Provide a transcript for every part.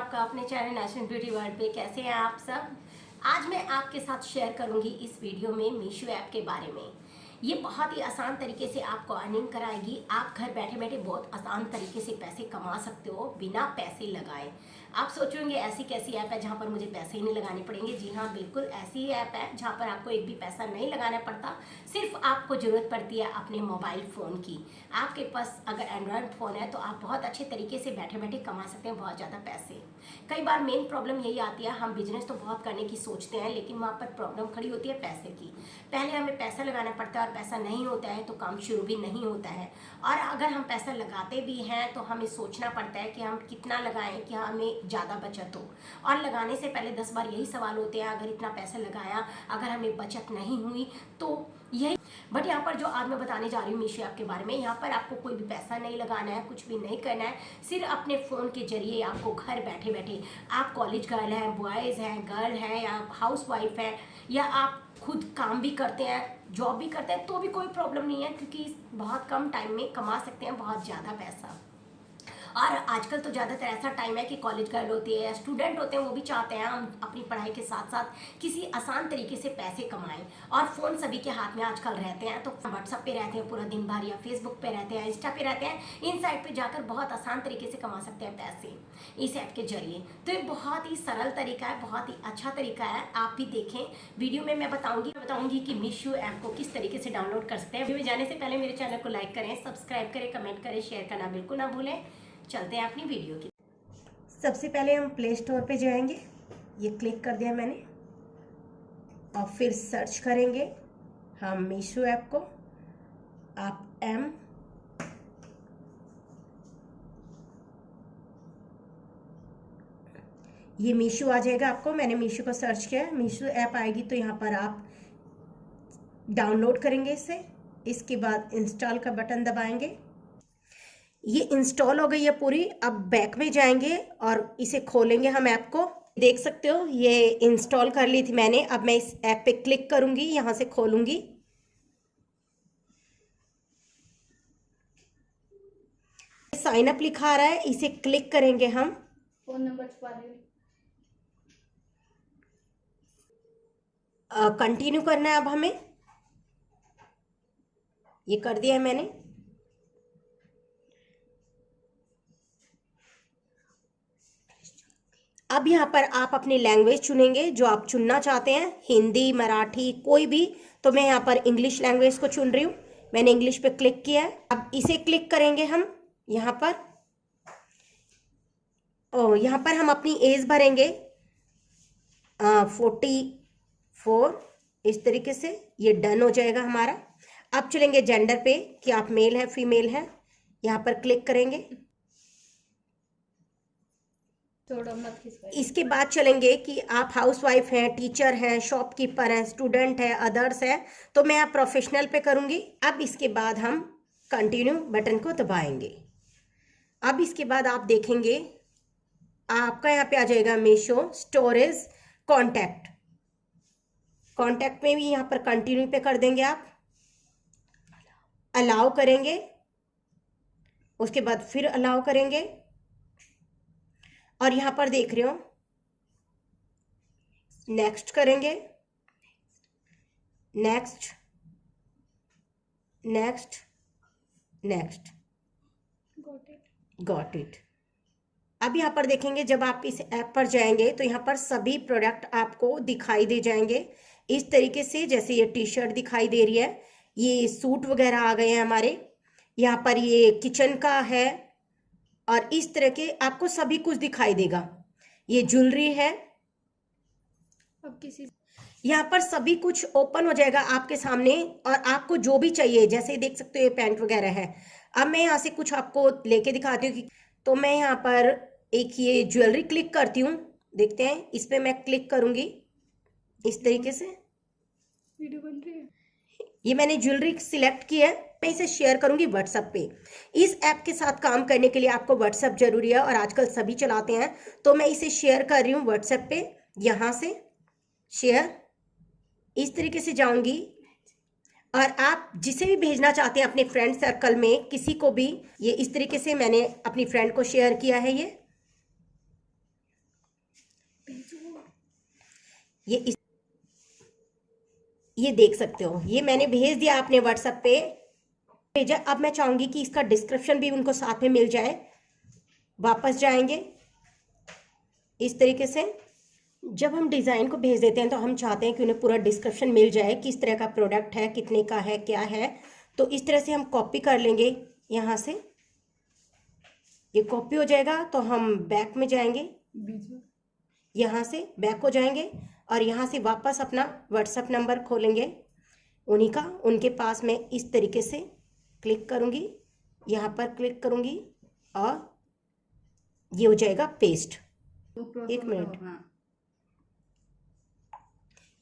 आपका अपने channel national beauty world पे। कैसे हैं आप सब। आज मैं आपके साथ शेयर करूंगी इस वीडियो में मीशो ऐप के बारे में। ये बहुत ही आसान तरीके से आपको अर्निंग कराएगी। आप घर बैठे बैठे बहुत आसान तरीके से पैसे कमा सकते हो बिना पैसे लगाए। आप सोचेंगे ऐसी कैसी ऐप है जहाँ पर मुझे पैसे ही नहीं लगाने पड़ेंगे। जी हाँ, बिल्कुल ऐसी ही ऐप है जहाँ पर आपको एक भी पैसा नहीं लगाना पड़ता। सिर्फ आपको ज़रूरत पड़ती है अपने मोबाइल फ़ोन की। आपके पास अगर एंड्रॉयड फ़ोन है तो आप बहुत अच्छे तरीके से बैठे बैठे कमा सकते हैं बहुत ज़्यादा पैसे। कई बार मेन प्रॉब्लम यही आती है, हम बिजनेस तो बहुत करने की सोचते हैं लेकिन वहाँ पर प्रॉब्लम खड़ी होती है पैसे की। पहले हमें पैसा लगाना पड़ता है और पैसा नहीं होता है तो काम शुरू भी नहीं होता है। और अगर हम पैसा लगाते भी हैं तो हमें सोचना पड़ता है कि हम कितना लगाएं कि हमें ज़्यादा बचत हो। और लगाने से पहले 10 बार यही सवाल होते हैं, अगर इतना पैसा लगाया अगर हमें बचत नहीं हुई तो यही। बट यहाँ पर जो आज मैं बताने जा रही हूँ मीशो ऐप के बारे में, यहाँ पर आपको कोई भी पैसा नहीं लगाना है, कुछ भी नहीं करना है। सिर्फ अपने फ़ोन के जरिए आपको घर बैठे बैठे, आप कॉलेज गर्ल हैं, बॉयज़ हैं, गर्ल हैं या हाउस वाइफ है या आप खुद काम भी करते हैं, जॉब भी करते हैं तो भी कोई प्रॉब्लम नहीं है, क्योंकि बहुत कम टाइम में कमा सकते हैं बहुत ज़्यादा पैसा। और आजकल तो ज़्यादातर ऐसा टाइम है कि कॉलेज गर्ल होती है, स्टूडेंट होते हैं, वो भी चाहते हैं हम अपनी पढ़ाई के साथ साथ किसी आसान तरीके से पैसे कमाएं। और फ़ोन सभी के हाथ में आजकल रहते हैं, तो व्हाट्सअप पे रहते हैं पूरा दिन भर या फेसबुक पे रहते हैं, इंस्टा पे रहते हैं। इन साइट पे जाकर बहुत आसान तरीके से कमा सकते हैं पैसे इस ऐप के जरिए। तो ये बहुत ही सरल तरीका है, बहुत ही अच्छा तरीका है। आप भी देखें, वीडियो में मैं बताऊंगी कि मीशो ऐप को किस तरीके से डाउनलोड कर सकते हैं। वीडियो में जाने से पहले मेरे चैनल को लाइक करें, सब्सक्राइब करें, कमेंट करें, शेयर करना बिल्कुल ना भूलें। चलते हैं अपनी वीडियो की। सबसे पहले हम प्ले स्टोर पे जाएंगे, ये क्लिक कर दिया मैंने, और फिर सर्च करेंगे हम मीशो ऐप को। आप ये मीशो आ जाएगा आपको। मैंने मीशो को सर्च किया, मीशो ऐप आएगी तो यहाँ पर आप डाउनलोड करेंगे इसे। इसके बाद इंस्टॉल का बटन दबाएंगे। ये इंस्टॉल हो गई है पूरी। अब बैक में जाएंगे और इसे खोलेंगे हम ऐप को। देख सकते हो ये इंस्टॉल कर ली थी मैंने। अब मैं इस ऐप पे क्लिक करूंगी, यहां से खोलूंगी। साइन अप लिखा आ रहा है, इसे क्लिक करेंगे हम। फोन नंबर छुपा दे। कंटिन्यू करना है अब हमें। ये कर दिया है मैंने। अब यहाँ पर आप अपनी लैंग्वेज चुनेंगे जो आप चुनना चाहते हैं, हिंदी, मराठी, कोई भी। तो मैं यहाँ पर इंग्लिश लैंग्वेज को चुन रही हूँ। मैंने इंग्लिश पे क्लिक किया है। अब इसे क्लिक करेंगे हम यहाँ पर। यहाँ पर हम अपनी एज भरेंगे 44। इस तरीके से ये डन हो जाएगा हमारा। अब चलेंगे जेंडर पे कि आप मेल है फीमेल है, यहाँ पर क्लिक करेंगे। इसके बाद चलेंगे कि आप हाउसवाइफ हैं, टीचर हैं, शॉपकीपर हैं, स्टूडेंट हैं, अदर्स हैं। तो मैं आप प्रोफेशनल पे करूंगी। अब इसके बाद हम कंटिन्यू बटन को दबाएंगे। अब इसके बाद आप देखेंगे आपका यहाँ पे आ जाएगा मीशो स्टोरेज कॉन्टैक्ट। कॉन्टैक्ट में भी यहाँ पर कंटिन्यू पे कर देंगे आप, अलाउ करेंगे। उसके बाद फिर अलाउ करेंगे और यहाँ पर देख रहे हो नेक्स्ट करेंगे, next next next, got it. अब यहाँ पर देखेंगे जब आप इस ऐप पर जाएंगे तो यहाँ पर सभी प्रोडक्ट आपको दिखाई दे जाएंगे इस तरीके से। जैसे ये टी शर्ट दिखाई दे रही है, ये सूट वगैरह आ गए हैं हमारे। यहाँ पर ये किचन का है और इस तरह के आपको सभी कुछ दिखाई देगा। ये ज्वेलरी है। अब किसी यहाँ पर सभी कुछ ओपन हो जाएगा आपके सामने और आपको जो भी चाहिए, जैसे देख सकते हो ये पैंट वगैरह है। अब मैं यहाँ से कुछ आपको लेके दिखाती हूँ। तो मैं यहाँ पर एक ये ज्वेलरी क्लिक करती हूँ, देखते हैं। इस पर मैं क्लिक करूंगी इस तरीके से। वीडियो बन रही है। ये मैंने ज्वेलरी सिलेक्ट की है। मैं इसे शेयर करूंगी व्हाट्सएप पे। इस ऐप के साथ काम करने के लिए आपको व्हाट्सएप जरूरी है और आजकल सभी चलाते हैं। तो मैं इसे शेयर कर रही हूँ व्हाट्सएप पे। यहाँ से शेयर इस तरीके से जाऊंगी और आप जिसे भी भेजना चाहते हैं अपने फ्रेंड सर्कल में किसी को भी, ये इस तरीके से मैंने अपनी फ्रेंड को शेयर किया है। ये ये देख सकते हो, ये मैंने भेज दिया आपने व्हाट्सएप पे भेजा। अब मैं चाहूंगी कि इसका डिस्क्रिप्शन भी उनको साथ में मिल जाए। वापस जाएंगे इस तरीके से। जब हम डिज़ाइन को भेज देते हैं तो हम चाहते हैं कि उन्हें पूरा डिस्क्रिप्शन मिल जाए, किस तरह का प्रोडक्ट है, कितने का है, क्या है। तो इस तरह से हम कॉपी कर लेंगे यहाँ से। ये कॉपी हो जाएगा तो हम बैक में जाएंगे, यहाँ से बैक हो जाएंगे और यहाँ से वापस अपना व्हाट्सएप नंबर खोलेंगे उन्हीं का। उनके पास मैं इस तरीके से क्लिक करूँगी, यहाँ पर क्लिक करूँगी और ये हो जाएगा पेस्ट। एक मिनट,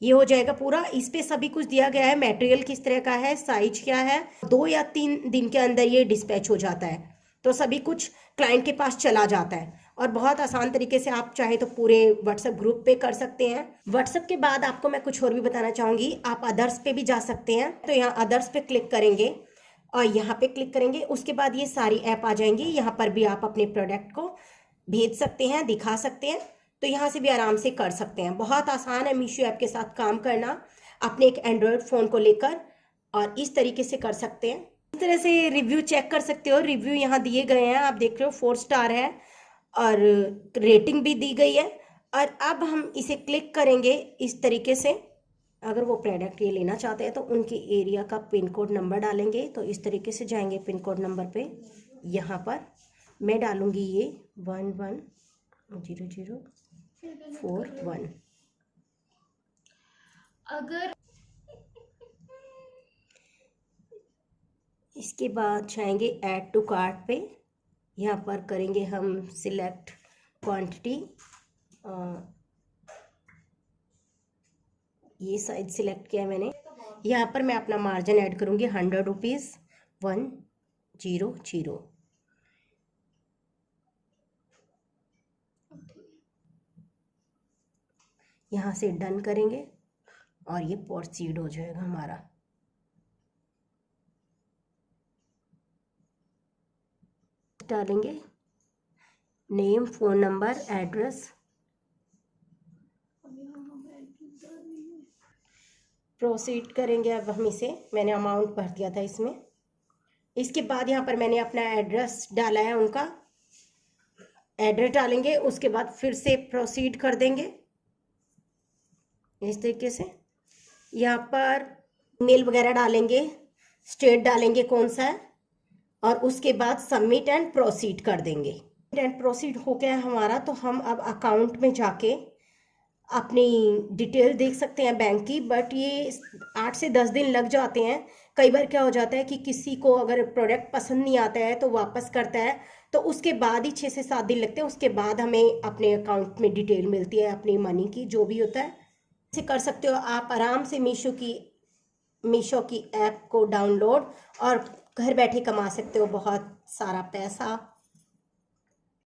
ये हो जाएगा पूरा। इस पे सभी कुछ दिया गया है, मटेरियल किस तरह का है, साइज क्या है। 2 या 3 दिन के अंदर ये डिस्पैच हो जाता है, तो सभी कुछ क्लाइंट के पास चला जाता है। और बहुत आसान तरीके से आप चाहे तो पूरे व्हाट्सएप ग्रुप पे कर सकते हैं। व्हाट्सएप के बाद आपको मैं कुछ और भी बताना चाहूँगी, आप अदर्स पे भी जा सकते हैं। तो यहाँ अदर्स पे क्लिक करेंगे और यहाँ पे क्लिक करेंगे, उसके बाद ये सारी ऐप आ जाएंगी। यहाँ पर भी आप अपने प्रोडक्ट को भेज सकते हैं, दिखा सकते हैं। तो यहाँ से भी आराम से कर सकते हैं। बहुत आसान है मीशो ऐप के साथ काम करना, अपने एक एंड्रॉयड फ़ोन को लेकर, और इस तरीके से कर सकते हैं। इस तरह से रिव्यू चेक कर सकते हो। रिव्यू यहाँ दिए गए हैं, आप देख रहे हो 4 स्टार है और रेटिंग भी दी गई है। और अब हम इसे क्लिक करेंगे इस तरीके से। अगर वो प्रोडक्ट ये लेना चाहते हैं तो उनके एरिया का पिन कोड नंबर डालेंगे। तो इस तरीके से जाएंगे पिन कोड नंबर पे। यहाँ पर मैं डालूँगी ये 110041। अगर इसके बाद जाएंगे ऐड टू कार्ट पे। यहाँ पर करेंगे हम सिलेक्ट क्वांटिटी, ये साइज सिलेक्ट किया मैंने। यहाँ पर मैं अपना मार्जिन ऐड करूँगी 100 रुपीज़ 100। यहाँ से डन करेंगे और ये प्रोसीड हो जाएगा हमारा। डालेंगे name, phone number, address. Proceed करेंगे। अब हम इसे, मैंने अमाउंट भर दिया था इसमें। इसके बाद यहाँ पर मैंने अपना एड्रेस डाला है, उनका एड्रेस डालेंगे। उसके बाद फिर से प्रोसीड कर देंगे इस तरीके से। यहाँ पर मेल वगैरह डालेंगे, स्टेट डालेंगे कौन सा है, और उसके बाद सबमिट एंड प्रोसीड कर देंगे। एंड प्रोसीड हो गया हमारा। तो हम अब अकाउंट में जाके अपनी डिटेल देख सकते हैं बैंक की। बट ये 8 से 10 दिन लग जाते हैं। कई बार क्या हो जाता है कि किसी को अगर प्रोडक्ट पसंद नहीं आता है तो वापस करता है, तो उसके बाद ही 6 से 7 दिन लगते हैं। उसके बाद हमें अपने अकाउंट में डिटेल मिलती है अपनी मनी की, जो भी होता है। इसे कर सकते हो आप आराम से। मीशो की ऐप को डाउनलोड और घर बैठे कमा सकते हो बहुत सारा पैसा।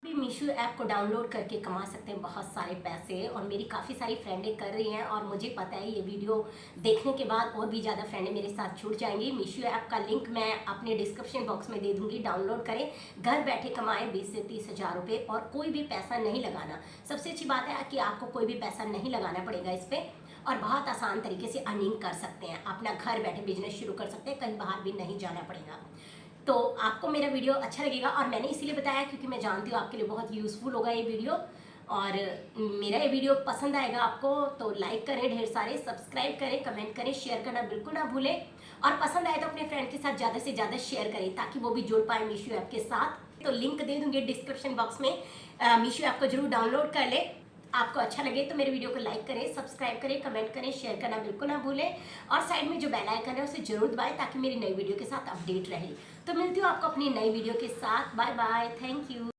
भी मीशो ऐप को डाउनलोड करके कमा सकते हैं बहुत सारे पैसे। और मेरी काफ़ी सारी फ्रेंडें कर रही हैं और मुझे पता है ये वीडियो देखने के बाद और भी ज़्यादा फ्रेंडें मेरे साथ जुड़ जाएंगी। मीशो ऐप का लिंक मैं अपने डिस्क्रिप्शन बॉक्स में दे दूंगी। डाउनलोड करें, घर बैठे कमाएं 20 से 30 हज़ार रुपये और कोई भी पैसा नहीं लगाना। सबसे अच्छी बात है कि आपको कोई भी पैसा नहीं लगाना पड़ेगा इस पर, और बहुत आसान तरीके से अर्निंग कर सकते हैं। अपना घर बैठे बिजनेस शुरू कर सकते हैं, कहीं बाहर भी नहीं जाना पड़ेगा। तो आपको मेरा वीडियो अच्छा लगेगा, और मैंने इसीलिए बताया क्योंकि मैं जानती हूँ आपके लिए बहुत यूज़फुल होगा ये वीडियो। और मेरा ये वीडियो पसंद आएगा आपको तो लाइक करें ढेर सारे, सब्सक्राइब करें, कमेंट करें, शेयर करना बिल्कुल ना भूलें। और पसंद आए तो अपने फ्रेंड के साथ ज़्यादा से ज़्यादा शेयर करें ताकि वो भी जुड़ पाए मीशो ऐप के साथ। तो लिंक दे दूँगी डिस्क्रिप्शन बॉक्स में। मीशो ऐप को जरूर डाउनलोड कर ले। आपको अच्छा लगे तो मेरे वीडियो को लाइक करें, सब्सक्राइब करें, कमेंट करें, शेयर करना बिल्कुल ना भूलें। और साइड में जो बेल आइकन है उसे जरूर दबाएं ताकि मेरी नई वीडियो के साथ अपडेट रहे। तो मिलती हूँ आपको अपनी नई वीडियो के साथ। Bye bye, thank you.